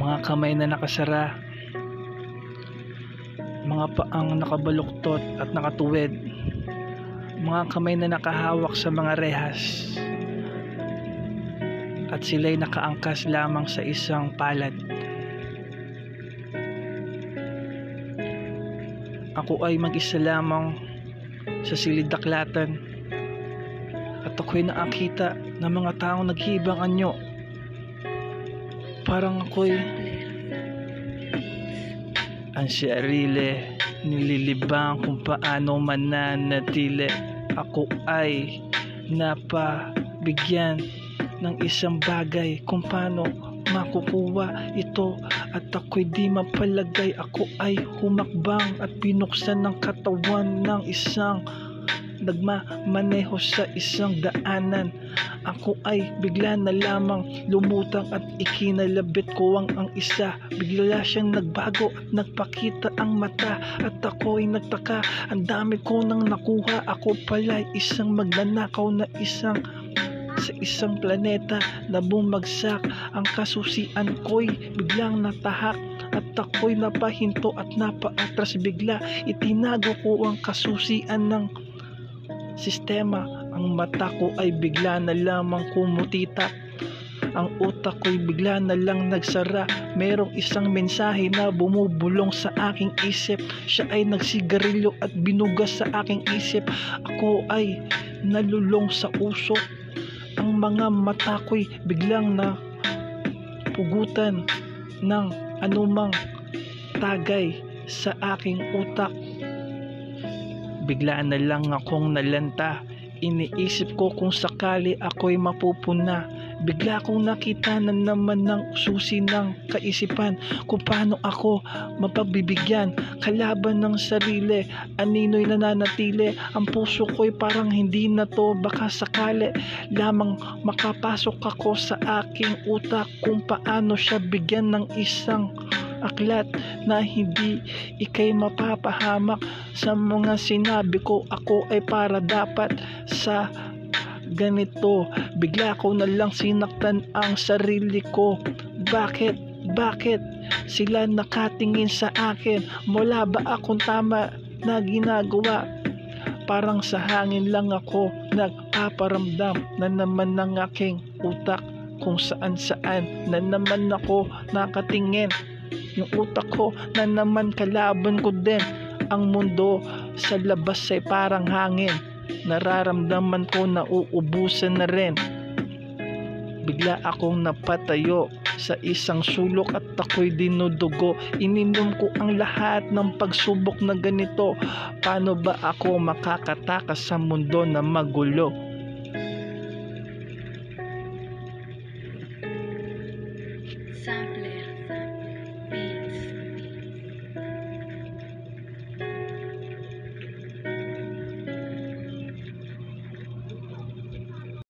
mga kamay na nakasara, mga paang nakabaluktot at nakatuwid, mga kamay na nakahawak sa mga rehas, at sila'y nakaangkas lamang sa isang palad. Ako ay mag-isa lamang sa silid-daklatan, at ako'y nakakita ng mga taong naghihibang anyo. Parang ako'y ang sarili nililibang kung paano mananatili. Ako ay napabigyan ng isang bagay kung paano makukuha ito, at ako'y di mapalagay. Ako ay humakbang at binuksan ng katawan ng isang nagmamaneho sa isang daanan. Ako ay bigla na lamang lumutang at ikinalabit ko ang isa. Bigla siyang nagbago at nagpakita ang mata, at ako ay nagtaka. Ang dami ko nang nakuha. Ako pala isang magnanakaw na sa isang planeta na bumagsak. Ang kasusian ko'y biglang natahak, at ako'y napahinto at napaatras. Bigla itinago ko ang kasusian ng sistema. Ang mata ko ay bigla na lamang kumutita. Ang utak ko'y bigla na lang nagsara. Merong isang mensahe na bumubulong sa aking isip. Siya ay nagsigarilyo at binugas sa aking isip. Ako ay nalulong sa usok. Ang mga mata ko'y biglang na pugutan ng anumang tagay sa aking utak. Bigla na lang akong nalanta. Iniisip ko kung sakali ako'y mapupuna. Bigla kong nakita na naman ng susi ng kaisipan kung paano ako mapagbibigyan kalaban ng sarili. Anino'y nananatili. Ang puso ko'y parang hindi na to baka sakali lamang makapasok ako sa aking utak kung paano siya bigyan ng isang aklat na hindi ikay mapapahamak sa mga sinabi ko. Ako ay para dapat sa ganito. Bigla ko na lang sinaktan ang sarili ko. Bakit sila nakatingin sa akin? Wala ba akong tama na ginagawa? Parang sa hangin lang ako nagpaparamdam na naman ng aking utak kung saan na naman ako nakatingin. Yung utak ko na naman kalaban ko din. Ang mundo sa labas ay parang hangin. Nararamdaman ko na uubusan na rin. Bigla akong napatayo sa isang sulok at ako'y dinudugo. Ininom ko ang lahat ng pagsubok na ganito. Paano ba ako makakatakas sa mundo na magulo?